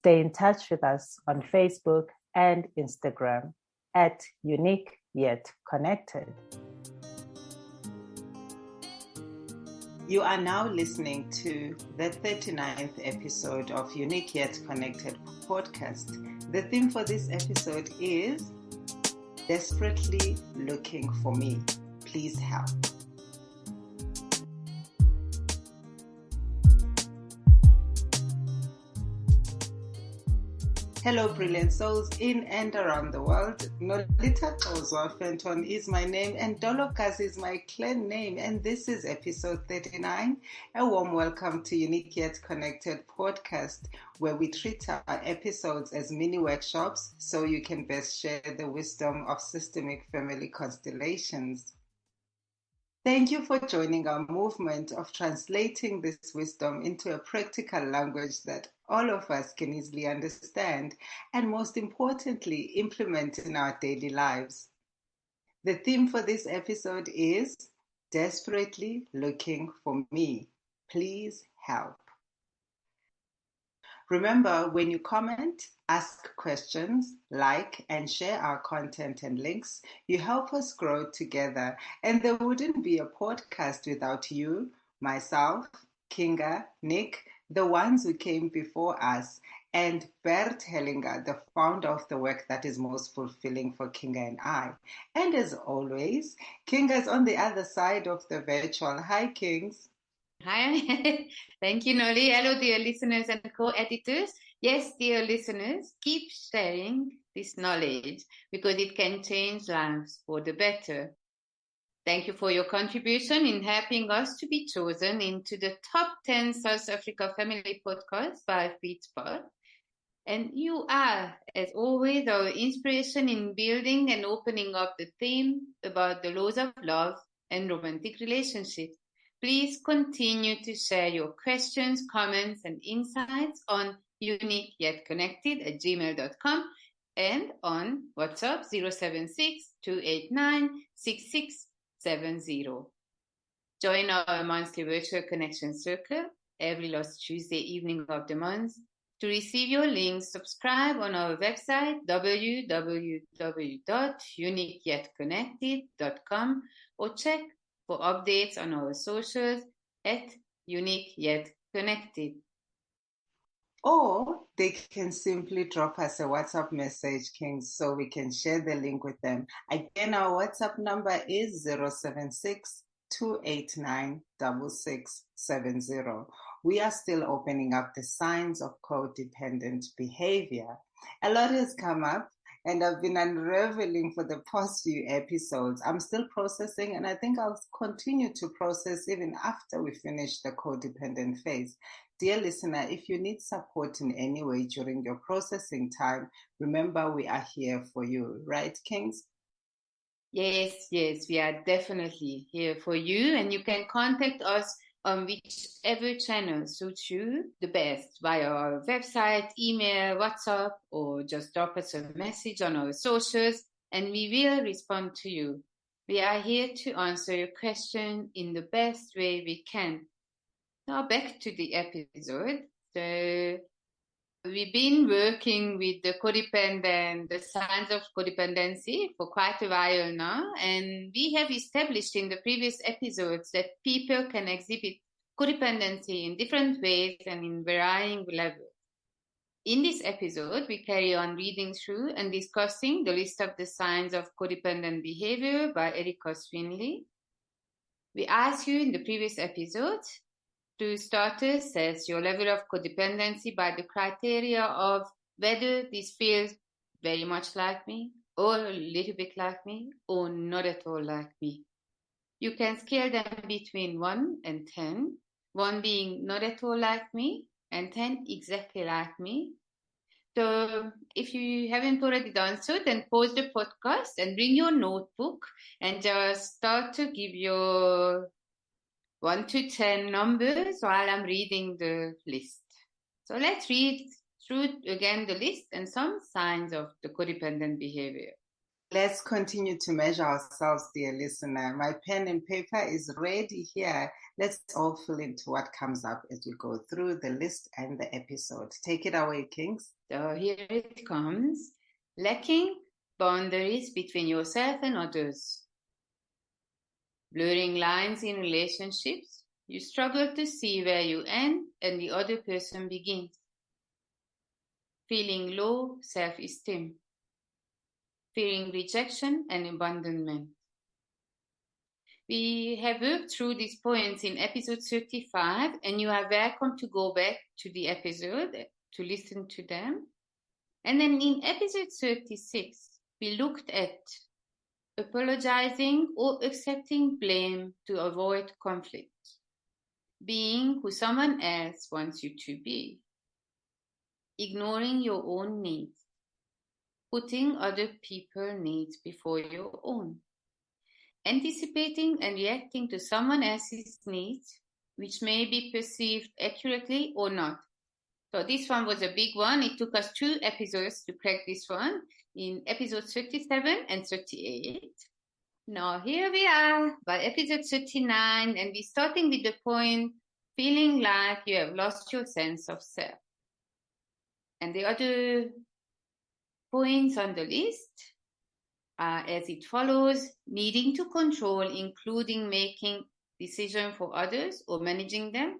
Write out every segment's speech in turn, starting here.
Stay in touch with us on Facebook and Instagram at Unique Yet Connected. You are now listening to the 39th episode of Unique Yet Connected podcast. The theme for this episode is Desperately Looking for Me. Please help. Hello, brilliant souls in and around the world. Nolitha Fenton is my name and Dolokas is my clan name, and this is episode 39. A warm welcome to Unique Yet Connected podcast, where we treat our episodes as mini workshops so you can best share the wisdom of systemic family constellations. Thank you for joining our movement of translating this wisdom into a practical language that all of us can easily understand and, most importantly, implement in our daily lives. The theme for this episode is Desperately Looking for Me. Please help. Remember, when you comment, ask questions, like, and share our content and links, you help us grow together. And there wouldn't be a podcast without you, myself, Kinga, Nick, the ones who came before us, and Bert Hellinger, the founder of the work that is most fulfilling for Kinga and I. And as always, Kinga's on the other side of the virtual. Hi, Kings. Hi, thank you, Noli. Hello, dear listeners and co-editors. Yes, dear listeners, keep sharing this knowledge because it can change lives for the better. Thank you for your contribution in helping us to be chosen into the top 10 South Africa family podcasts by Feedspot. And you are, as always, our inspiration in building and opening up the theme about the laws of love and romantic relationships. Please continue to share your questions, comments, and insights on uniqueyetconnected@gmail.com and on WhatsApp 076-289-6670. Join our monthly virtual connection circle every last Tuesday evening of the month. To receive your links, subscribe on our website www.uniqueyetconnected.com or check for updates on our socials at Unique Yet Connected. Or they can simply drop us a WhatsApp message, Kings, so we can share the link with them. Again, our WhatsApp number is 076-289-6670. We are still opening up the signs of codependent behavior. A lot has come up, and I've been unraveling for the past few episodes. I'm still processing, and I think I'll continue to process even after we finish the codependent phase. Dear listener, if you need support in any way during your processing time, remember we are here for you. Right, Kings? Yes, we are definitely here for you, and you can contact us on whichever channel suits you the best, via our website, email, WhatsApp, or just drop us a message on our socials, and we will respond to you. We are here to answer your question in the best way we can. Now back to the episode. So we've been working with the signs of codependency for quite a while now, and we have established in the previous episodes that people can exhibit codependency in different ways and in varying levels. In this episode, we carry on reading through and discussing the list of the signs of codependent behavior by Erica Swinley. We asked you in the previous episode to start to assess your level of codependency by the criteria of whether this feels very much like me, or a little bit like me, or not at all like me. You can scale them between 1 and 10, 1 being not at all like me, and 10 exactly like me. So if you haven't already done so, then pause the podcast and bring your notebook and just start to give your 1 to 10 numbers while I'm reading the list. So let's read through again the list and some signs of the codependent behavior. Let's continue to measure ourselves, dear listener. My pen and paper is ready here. Let's all fill into what comes up as we go through the list and the episode. Take it away, Kings. So here it comes. Lacking boundaries between yourself and others. Blurring lines in relationships. You struggle to see where you end and the other person begins. Feeling low self-esteem. Fearing rejection and abandonment. We have worked through these points in episode 35, and you are welcome to go back to the episode to listen to them. And then in episode 36, we looked at apologizing or accepting blame to avoid conflict, being who someone else wants you to be, ignoring your own needs, putting other people's needs before your own, anticipating and reacting to someone else's needs, which may be perceived accurately or not. So this one was a big one. It took us 2 episodes to crack this one in episodes 37 and 38. Now here we are by episode 39, and we're starting with the point, feeling like you have lost your sense of self. And the other points on the list are as it follows: needing to control, including making decisions for others or managing them,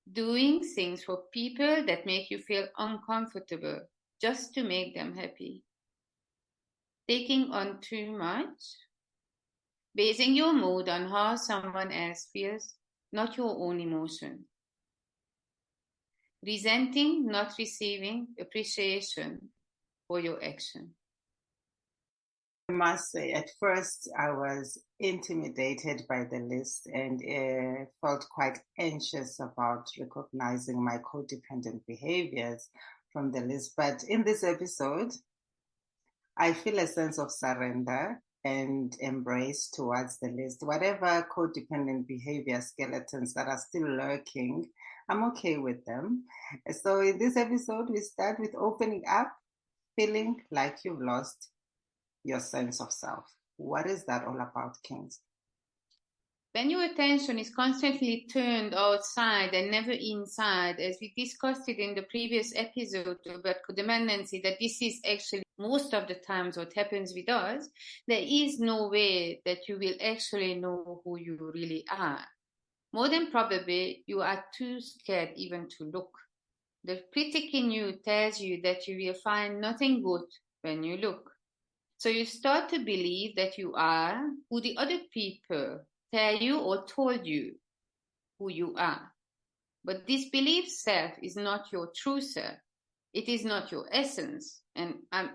doing things for people that make you feel uncomfortable just to make them happy, taking on too much, basing your mood on how someone else feels, not your own emotion, resenting not receiving appreciation for your action. I must say, at first I was intimidated by the list and felt quite anxious about recognizing my codependent behaviors from the list. But in this episode, I feel a sense of surrender and embrace towards the list. Whatever codependent behavior skeletons that are still lurking, I'm okay with them. So in this episode, we start with opening up, feeling like you've lost your sense of self. What is that all about, Kings? When your attention is constantly turned outside and never inside, as we discussed it in the previous episode about codependency, that this is actually most of the times what happens with us, there is no way that you will actually know who you really are. More than probably, you are too scared even to look. The critic in you tells you that you will find nothing good when you look. So you start to believe that you are who the other people tell you or told you who you are. But this belief self is not your true self. It is not your essence. And I'm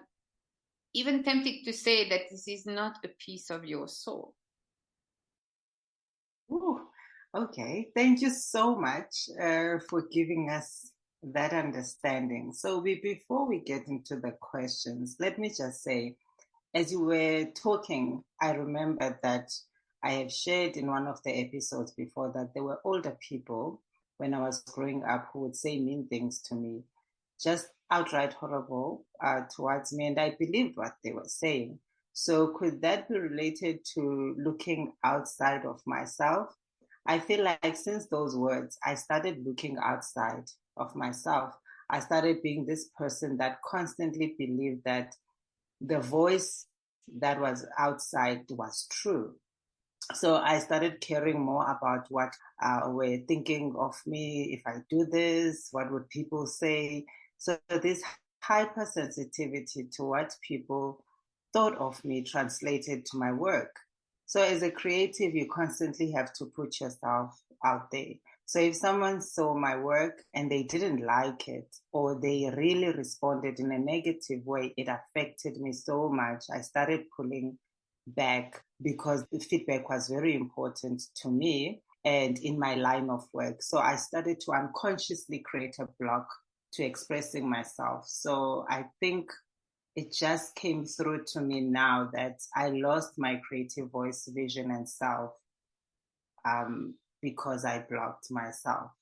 even tempted to say that this is not a piece of your soul. Ooh, okay. Thank you so much for giving us that understanding. So before we get into the questions, let me just say, as you were talking, I remember that I have shared in one of the episodes before that there were older people when I was growing up who would say mean things to me, just outright horrible towards me, and I believed what they were saying. So could that be related to looking outside of myself? I feel like since those words, I started looking outside of myself. I started being this person that constantly believed that the voice that was outside was true. So I started caring more about what were thinking of me. If I do this, what would people say? So this hypersensitivity to what people thought of me translated to my work. So as a creative, you constantly have to put yourself out there. So if someone saw my work and they didn't like it, or they really responded in a negative way, it affected me so much. I started pulling back because the feedback was very important to me and in my line of work. So I started to unconsciously create a block to expressing myself. So I think it just came through to me now that I lost my creative voice, vision, and self because I blocked myself.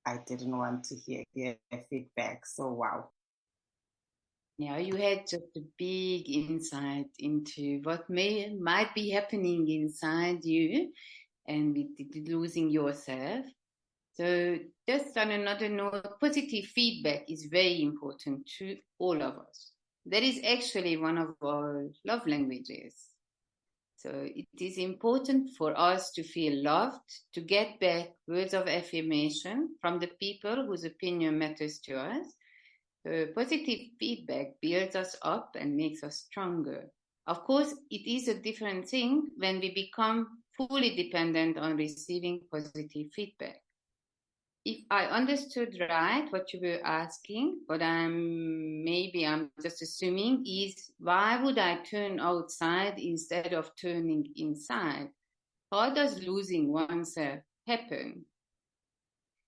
I didn't want to hear feedback. So, wow. Yeah, you had just a big insight into what might be happening inside you. and with losing yourself. So just on another note, positive feedback is very important to all of us. That is actually one of our love languages. So it is important for us to feel loved, to get back words of affirmation from the people whose opinion matters to us. Positive feedback builds us up and makes us stronger. Of course, it is a different thing when we become fully dependent on receiving positive feedback. If I understood right what you were asking, but I'm just assuming, is why would I turn outside instead of turning inside? How does losing oneself happen?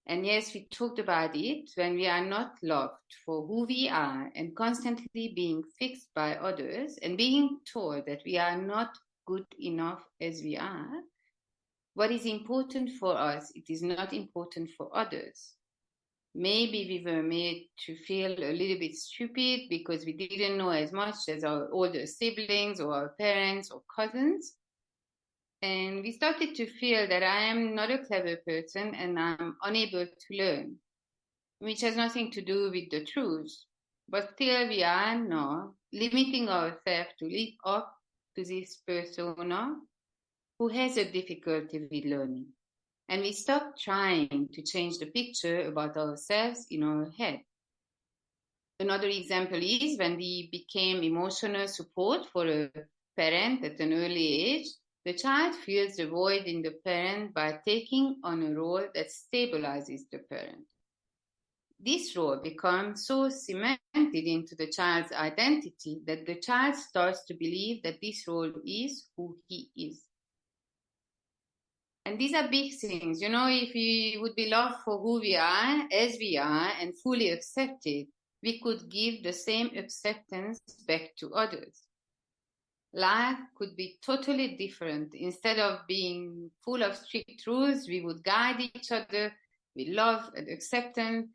And yes, we talked about it. When we are not loved for who we are and constantly being fixed by others and being told that we are not good enough as we are, what is important for us, it is not important for others. Maybe we were made to feel a little bit stupid because we didn't know as much as our older siblings or our parents or cousins. And we started to feel that I am not a clever person and I'm unable to learn, which has nothing to do with the truth. But still we are now limiting ourselves to live up to this persona who has a difficulty with learning. And we stop trying to change the picture about ourselves in our head. Another example is when we became emotional support for a parent at an early age, the child fills the void in the parent by taking on a role that stabilizes the parent. This role becomes so cemented into the child's identity that the child starts to believe that this role is who he is. And these are big things. You know, if we would be loved for who we are, as we are, and fully accepted, we could give the same acceptance back to others. Life could be totally different. Instead of being full of strict rules, we would guide each other with love and acceptance.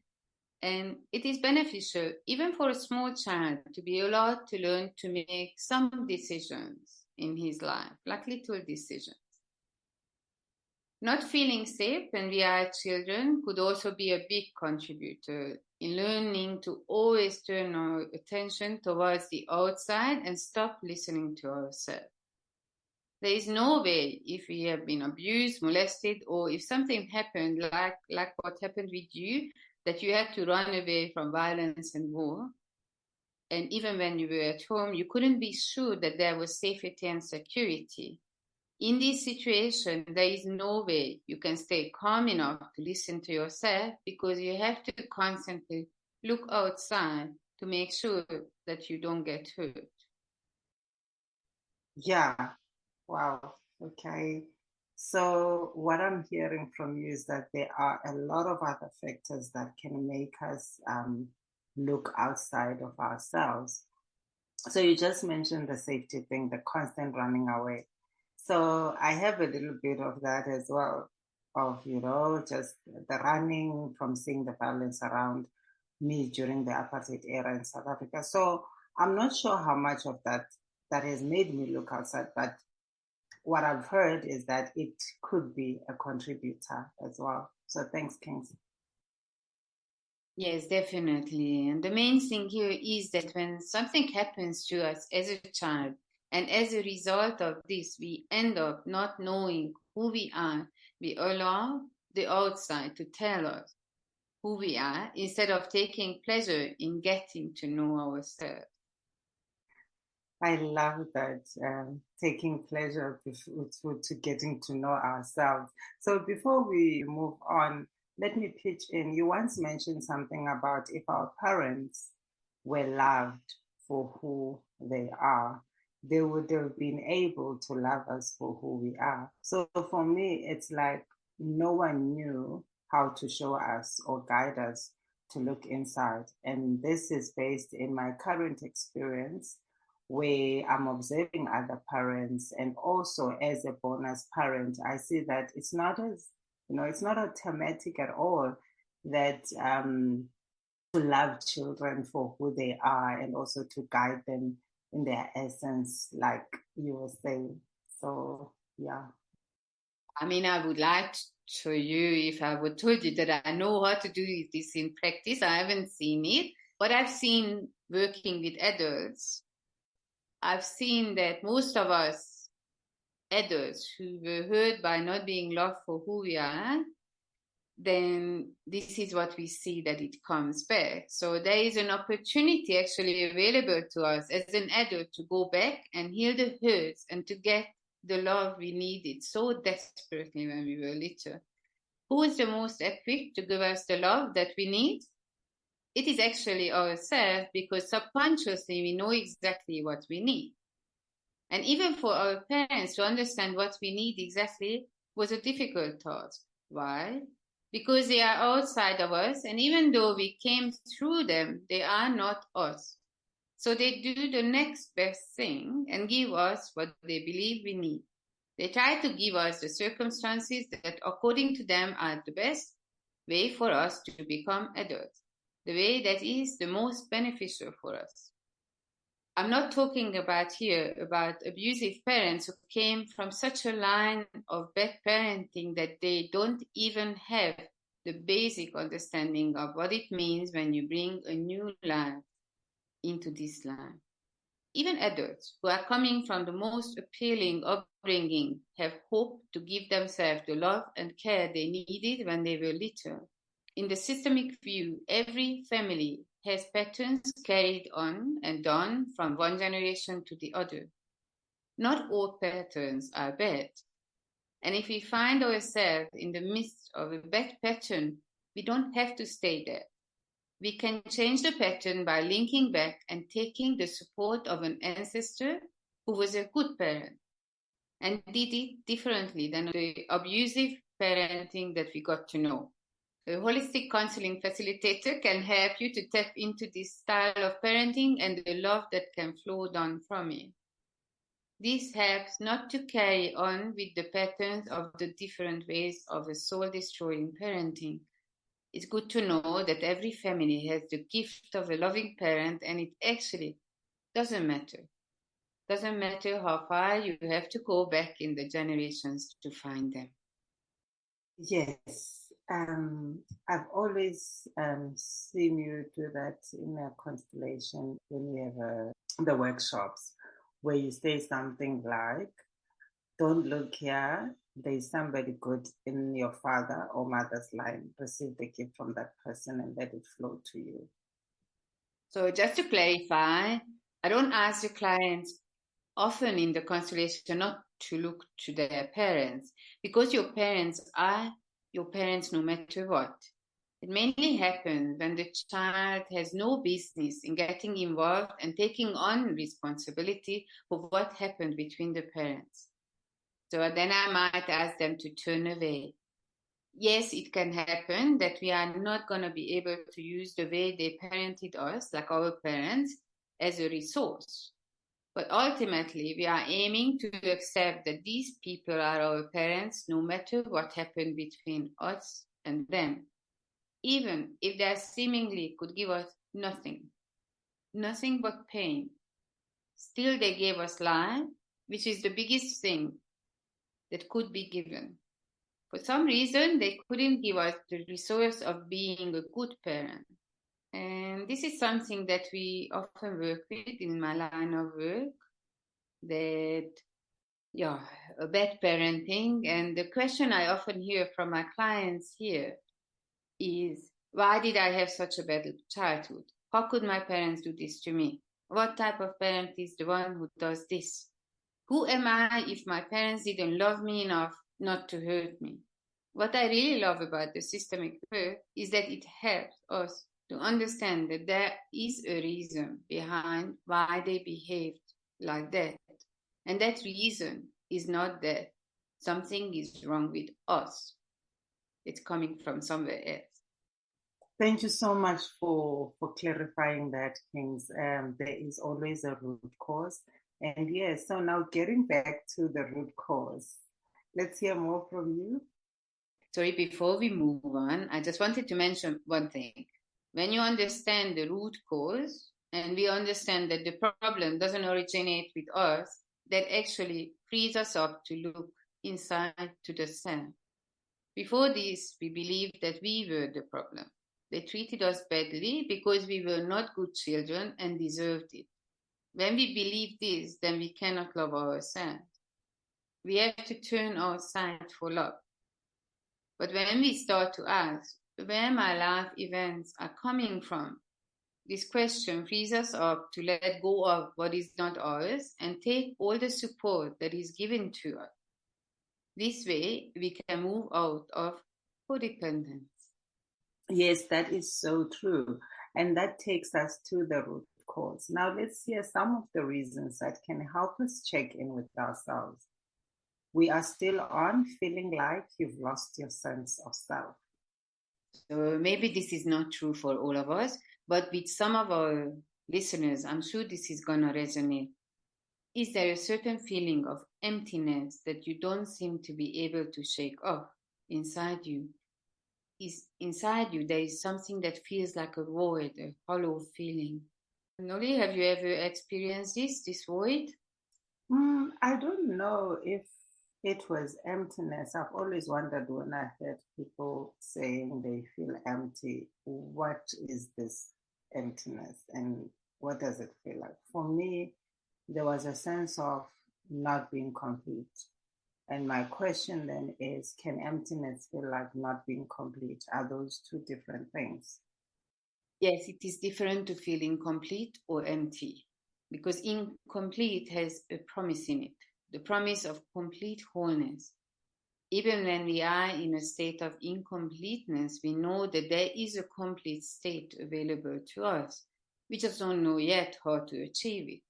And it is beneficial, even for a small child, to be allowed to learn to make some decisions in his life, like little decisions. Not feeling safe when we are children could also be a big contributor in learning to always turn our attention towards the outside and stop listening to ourselves. There is no way, if we have been abused, molested, or if something happened like what happened with you, that you had to run away from violence and war. And even when you were at home, you couldn't be sure that there was safety and security. In this situation, there is no way you can stay calm enough to listen to yourself because you have to constantly look outside to make sure that you don't get hurt. Yeah. Wow. Okay. So what I'm hearing from you is that there are a lot of other factors that can make us look outside of ourselves. So you just mentioned the safety thing, the constant running away. So I have a little bit of that as well, of, just the running from seeing the violence around me during the apartheid era in South Africa. So I'm not sure how much of that has made me look outside, but what I've heard is that it could be a contributor as well. So thanks, Kings. Yes, definitely. And the main thing here is that when something happens to us as a child, and as a result of this, we end up not knowing who we are, we allow the outside to tell us who we are instead of taking pleasure in getting to know ourselves. I love that, taking pleasure to getting to know ourselves. So before we move on, let me pitch in. You once mentioned something about if our parents were loved for who they are, they would have been able to love us for who we are. So for me, it's like no one knew how to show us or guide us to look inside. And this is based in my current experience where I'm observing other parents, and also as a bonus parent, I see that it's not it's not automatic at all that to love children for who they are and also to guide them in their essence, like you were saying. So, yeah. I mean, I would like to show you if I would told you that I know how to do this in practice. I haven't seen it, but I've seen working with adults. I've seen that most of us adults who were hurt by not being loved for who we are, then this is what we see, that it comes back. So there is an opportunity actually available to us as an adult to go back and heal the hurts and to get the love we needed so desperately when we were little. Who is the most equipped to give us the love that we need? It is actually ourselves, because subconsciously we know exactly what we need. And even for our parents to understand what we need exactly was a difficult task. Why? Because they are outside of us, and even though we came through them, they are not us. So they do the next best thing and give us what they believe we need. They try to give us the circumstances that, according to them, are the best way for us to become adults, the way that is the most beneficial for us. I'm not talking about here about abusive parents who came from such a line of bad parenting that they don't even have the basic understanding of what it means when you bring a new life into this life. Even adults who are coming from the most appealing upbringing have hope to give themselves the love and care they needed when they were little. In the systemic view, every family has patterns carried on and done from one generation to the other. Not all patterns are bad. And if we find ourselves in the midst of a bad pattern, we don't have to stay there. We can change the pattern by linking back and taking the support of an ancestor who was a good parent and did it differently than the abusive parenting that we got to know. A holistic counseling facilitator can help you to tap into this style of parenting and the love that can flow down from it. This helps not to carry on with the patterns of the different ways of a soul-destroying parenting. It's good to know that every family has the gift of a loving parent, and it actually doesn't matter. Doesn't matter how far you have to go back in the generations to find them. Yes. I've always seen you do that in a constellation when you have the workshops where you say something like, don't look here, there's somebody good in your father or mother's line. Receive the gift from that person and let it flow to you. So just to clarify, I don't ask the clients often in the constellation not to look to their parents, because your parents are your parents no matter what. It mainly happens when the child has no business in getting involved and taking on responsibility for what happened between the parents. So then I might ask them to turn away. Yes, it can happen that we are not going to be able to use the way they parented us, like our parents, as a resource. But ultimately, we are aiming to accept that these people are our parents, no matter what happened between us and them, even if they seemingly could give us nothing but pain. Still, they gave us life, which is the biggest thing that could be given. For some reason, they couldn't give us the resource of being a good parent. And this is something that we often work with in my line of work, that, a bad parenting. And the question I often hear from my clients here is, why did I have such a bad childhood? How could my parents do this to me? What type of parent is the one who does this? Who am I if my parents didn't love me enough not to hurt me? What I really love about the systemic work is that it helps us to understand that there is a reason behind why they behaved like that. And that reason is not that something is wrong with us. It's coming from somewhere else. Thank you so much for clarifying that, Kings. There is always a root cause. And yes, so now getting back to the root cause, let's hear more from you. Sorry, before we move on, I just wanted to mention one thing. When you understand the root cause, and we understand that the problem doesn't originate with us, that actually frees us up to look inside to the self. Before this, we believed that we were the problem. They treated us badly because we were not good children and deserved it. When we believe this, then we cannot love ourselves. We have to turn outside for love. But when we start to ask where my life events are coming from, this question frees us up to let go of what is not ours and take all the support that is given to us. This way, we can move out of codependence. Yes, that is so true. And that takes us to the root cause. Now, let's hear some of the reasons that can help us check in with ourselves. We are still on feeling like you've lost your sense of self. So maybe this is not true for all of us, but with some of our listeners, I'm sure this is going to resonate. Is there a certain feeling of emptiness that you don't seem to be able to shake off inside you? Inside you, there is something that feels like a void, a hollow feeling. Noli, have you ever experienced this void? I don't know if it was emptiness. I've always wondered when I heard people saying they feel empty, what is this emptiness and what does it feel like? For me, there was a sense of not being complete. And my question then is, can emptiness feel like not being complete? Are those two different things? Yes, it is different to feel incomplete or empty, because incomplete has a promise in it, the promise of complete wholeness. Even when we are in a state of incompleteness, we know that there is a complete state available to us. We just don't know yet how to achieve it.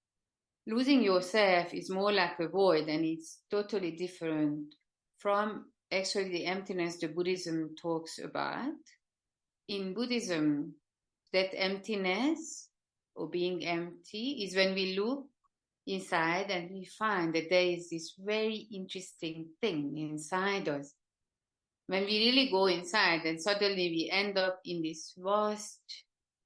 Losing yourself is more like a void, and it's totally different from actually the emptiness the Buddhism talks about. In Buddhism, that emptiness or being empty is when we look inside and we find that there is this very interesting thing inside us. When we really go inside, then suddenly we end up in this vast,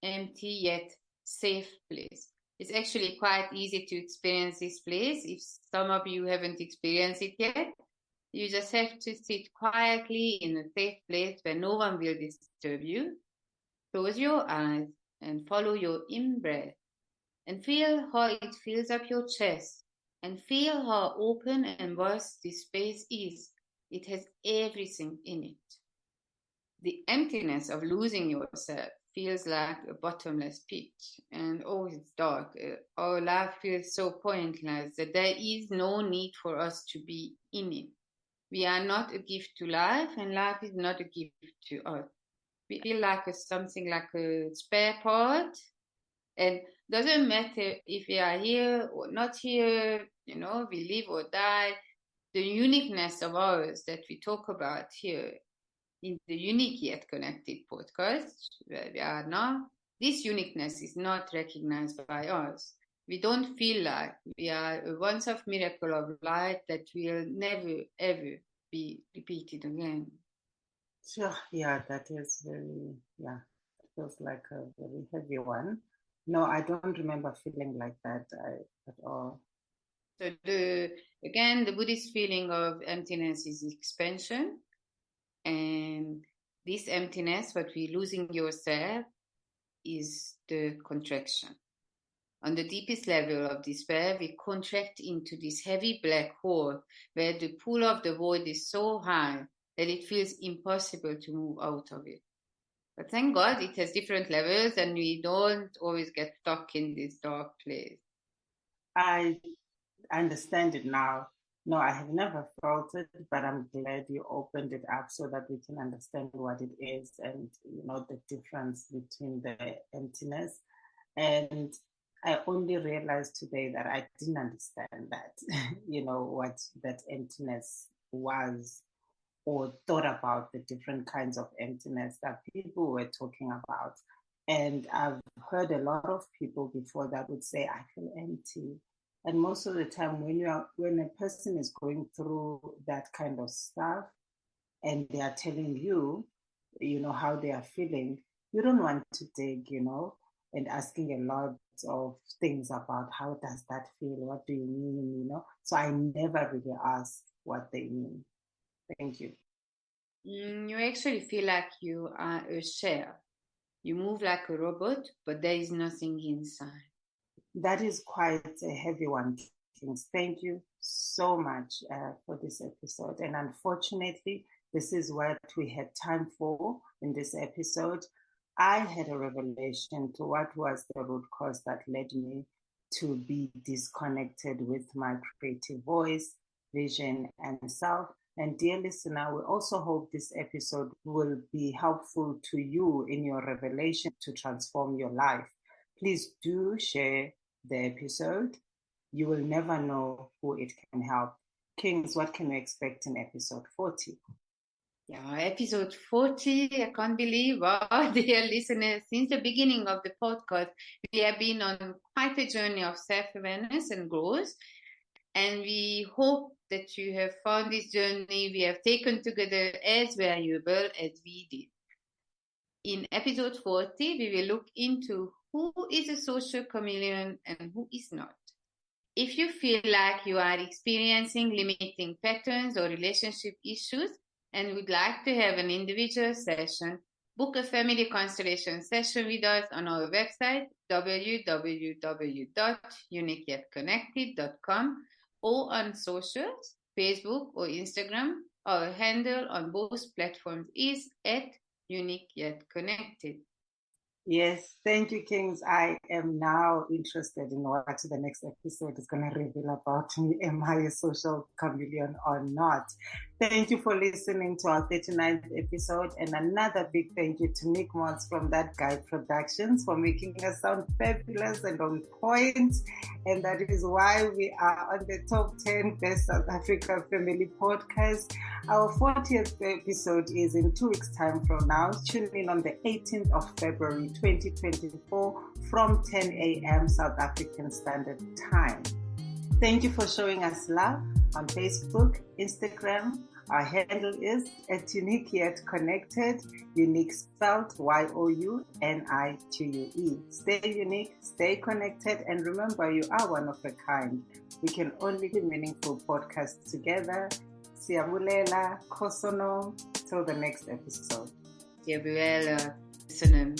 empty yet safe place. It's actually quite easy to experience this place. If some of you haven't experienced it yet, you just have to sit quietly in a safe place where no one will disturb you. Close your eyes and follow your in-breath and feel how it fills up your chest and feel how open and vast this space is. It has everything in it. The emptiness of losing yourself feels like a bottomless pit, and oh, it's dark. Our life feels so pointless that there is no need for us to be in it. We are not a gift to life, and life is not a gift to us. We feel like something like a spare part, and doesn't matter if we are here or not here, we live or die. The uniqueness of ours that we talk about here in the Unique Yet Connected podcast, where we are now, this uniqueness is not recognized by us. We don't feel like we are a once-off miracle of light that will never, ever be repeated again. Sure, yeah, that is very, it feels like a very heavy one. No, I don't remember feeling like that at all. So the Buddhist feeling of emptiness is expansion. And this emptiness, what we losing yourself, is the contraction. On the deepest level of despair, we contract into this heavy black hole where the pull of the void is so high that it feels impossible to move out of it. But thank God it has different levels and we don't always get stuck in this dark place. I understand it now. No, I have never felt it, but I'm glad you opened it up so that we can understand what it is and, the difference between the emptiness. And I only realized today that I didn't understand that, what that emptiness was, or thought about the different kinds of emptiness that people were talking about. And I've heard a lot of people before that would say, I feel empty. And most of the time when a person is going through that kind of stuff and they are telling you, how they are feeling, you don't want to dig, and asking a lot of things about how does that feel? What do you mean? So I never really ask what they mean. Thank you. You actually feel like you are a shell. You move like a robot, but there is nothing inside. That is quite a heavy one, Kings. Thank you so much for this episode. And unfortunately, this is what we had time for in this episode. I had a revelation to what was the root cause that led me to be disconnected with my creative voice, vision, and self. And dear listener, we also hope this episode will be helpful to you in your revelation to transform your life. Please do share the episode. You will never know who it can help. Kings, what can we expect in episode 40? Yeah, episode 40, I can't believe, wow, dear listeners, since the beginning of the podcast, we have been on quite a journey of self-awareness and growth. And we hope that you have found this journey we have taken together as valuable as we did. In episode 40, we will look into who is a social chameleon and who is not. If you feel like you are experiencing limiting patterns or relationship issues and would like to have an individual session, book a family constellation session with us on our website, www.uniqueyetconnected.com, or on socials, Facebook or Instagram. Our handle on both platforms is @uniqueyetconnected. Yes, thank you, Kings. I am now interested in what the next episode is going to reveal about me. Am I a social chameleon or not? Thank you for listening to our 39th episode. And another big thank you to Nick Mons from That Guy Productions for making us sound fabulous and on point. And that is why we are on the top 10 Best South Africa Family Podcast. Our 40th episode is in 2 weeks' time from now. Tune in on the 18th of February 2024 from 10 a.m. South African Standard Time. Thank you for showing us love on Facebook, Instagram. Our handle is @uniqueyetconnected, unique spelled YOUNIQUE. Stay unique, stay connected, and remember you are one of a kind. We can only do meaningful podcasts together. Siyabulela, Kosono, till the next episode. Siyabulela, Sunam.